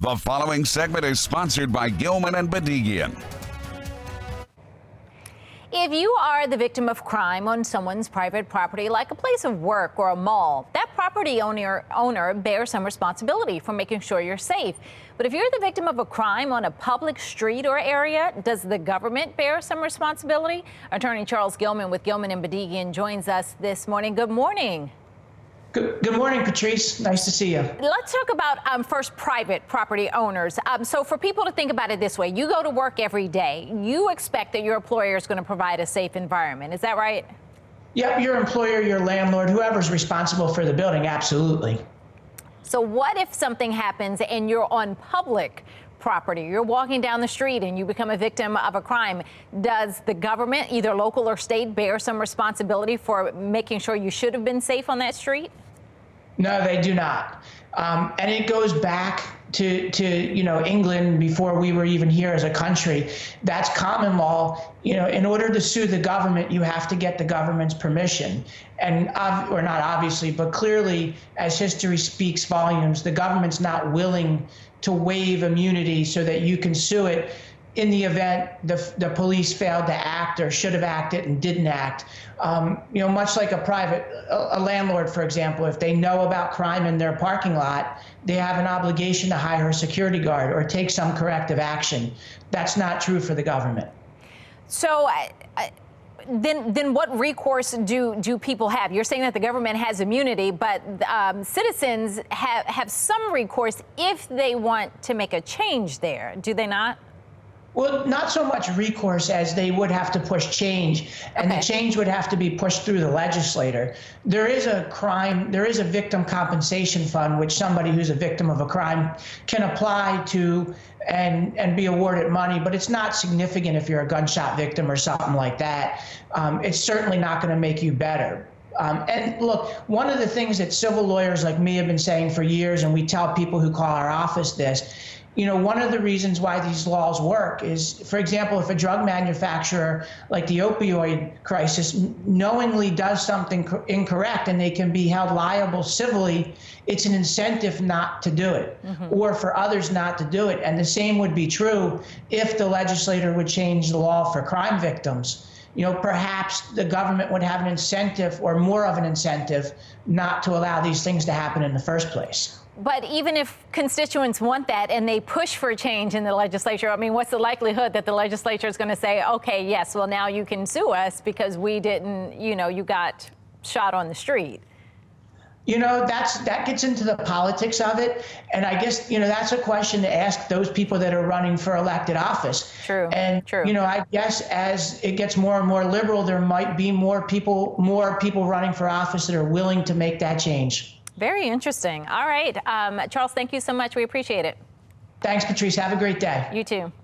The following segment is sponsored by GILMAN Bedigian. If you are the victim of crime on someone's private property, like a place of work or a mall, that property owner bears some responsibility for making sure you're safe. But if you're the victim of a crime on a public street or area, does the government bear some responsibility? Attorney Charles Gilman with Gilman Bedigian joins us this morning. Good morning. Good morning, Patrice. Nice to see you. Let's talk about first private property owners. So for people to think about it this way, you go to work every day. You expect that your employer is going to provide a safe environment. Is that right? Yep, your employer, your landlord, whoever's responsible for the building, absolutely. So what if something happens and you're on public property? You're walking down the street and you become a victim of a crime. Does the government, either local or state, bear some responsibility for making sure you should have been safe on that street? No, they do not. And it goes back to England before we were even here as a country. That's common law. In order to sue the government, you have to get the government's permission. And or not obviously, but clearly, as history speaks volumes, the government's not willing to waive immunity so that you can sue it in the event the police failed to act or should have acted and didn't act. Much like a landlord, for example, if they know about crime in their parking lot, they have an obligation to hire a security guard or take some corrective action. That's not true for the government. So then what recourse do people have? You're saying that the government has immunity, but citizens have some recourse if they want to make a change there, do they not? Well, not so much recourse as they would have to push change, and the change would have to be pushed through the legislator. There is a victim compensation fund, which somebody who's a victim of a crime can apply to and be awarded money, but it's not significant if you're a gunshot victim or something like that. It's certainly not going to make you better. And look, one of the things that civil lawyers like me have been saying for years, and we tell people who call our office this, one of the reasons why these laws work is, for example, if a drug manufacturer like the opioid crisis knowingly does something incorrect and they can be held liable civilly, it's an incentive not to do it, or for others not to do it. And the same would be true if the legislator would change the law for crime victims. Perhaps the government would have an incentive, or more of an incentive, not to allow these things to happen in the first place. But even if constituents want that and they push for change in the legislature, I mean, what's the likelihood that the legislature is going to say, okay, yes, well, now you can sue us because we didn't, you got shot on the street? That gets into the politics of it. And I guess, that's a question to ask those people that are running for elected office. True. And, true. I guess as it gets more and more liberal, there might be more people running for office that are willing to make that change. Very interesting. All right. Charles, thank you so much. We appreciate it. Thanks, Patrice. Have a great day. You too.